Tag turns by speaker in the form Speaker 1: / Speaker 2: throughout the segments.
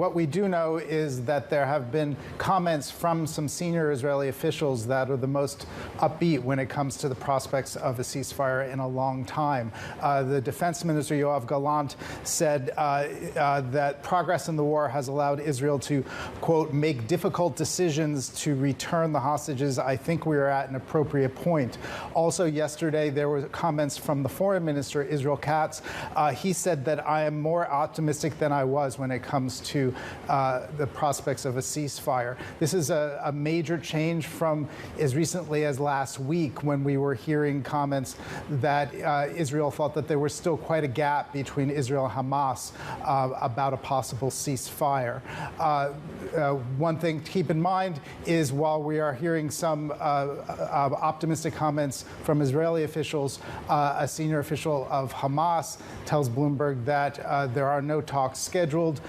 Speaker 1: What we do know is that there have been comments from some senior Israeli officials that are the most upbeat when it comes to the prospects of a ceasefire in a long time. The defense minister, Yoav Gallant, said that progress in the war has allowed Israel to, quote, make difficult decisions to return the hostages. I think we are at an appropriate point. Also yesterday, there were comments from the foreign minister, Israel Katz. He said that I am more optimistic than I was when it comes to the prospects of a ceasefire. This is a major change from as recently as last week, when we were hearing comments that Israel thought that there was still quite a gap between Israel and Hamas about a possible ceasefire. One thing to keep in mind is, while we are hearing some optimistic comments from Israeli officials, a senior official of Hamas tells Bloomberg that there are no talks scheduled,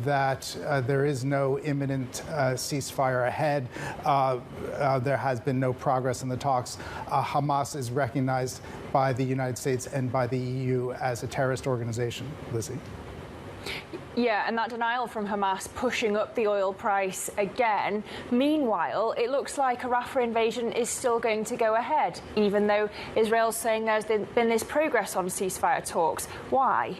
Speaker 1: that there is no imminent ceasefire ahead. There has been no progress in the talks. Hamas is recognized by the United States and by the EU as a terrorist organization. Lizzie.
Speaker 2: Yeah, and that denial from Hamas pushing up the oil price again. Meanwhile, it looks like a Rafah invasion is still going to go ahead, even though Israel's saying there's been this progress on ceasefire talks. Why?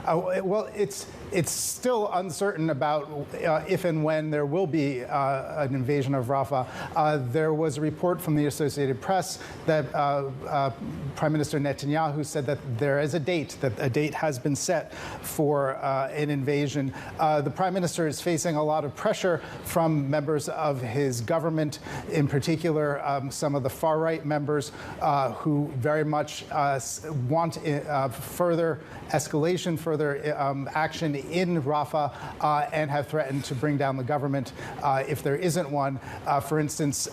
Speaker 1: Well, it's still uncertain about if and when there will be an invasion of Rafah. There was a report from the Associated Press that Prime Minister Netanyahu said that there is a date has been set for an invasion. The Prime Minister is facing a lot of pressure from members of his government, in particular some of the far-right members who very much want further escalation, further action in Rafah, and have threatened to bring down the government if there isn't one. For instance,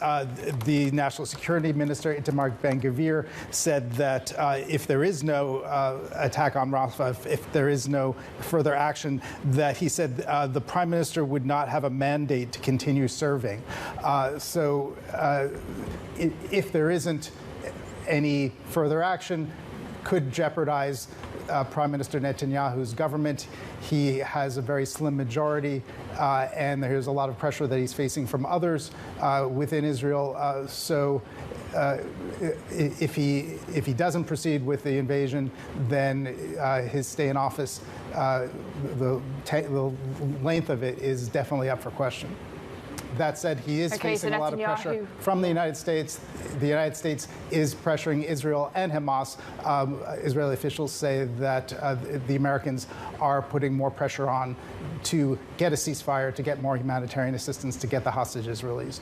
Speaker 1: the National Security Minister, Itamar Ben-Gvir, said that if there is no attack on Rafah, if there is no further action, that he said the Prime Minister would not have a mandate to continue serving. So if there isn't any further action, could jeopardize Prime Minister Netanyahu's government. He has a very slim majority, and there's a lot of pressure that he's facing from others within Israel. So if he doesn't proceed with the invasion, then his stay in office, the length of it is definitely up for question. That said, he is facing a lot of pressure from the United States. The United States is pressuring Israel and Hamas. Israeli officials say that the Americans are putting more pressure on to get a ceasefire, to get more humanitarian assistance, to get the hostages released.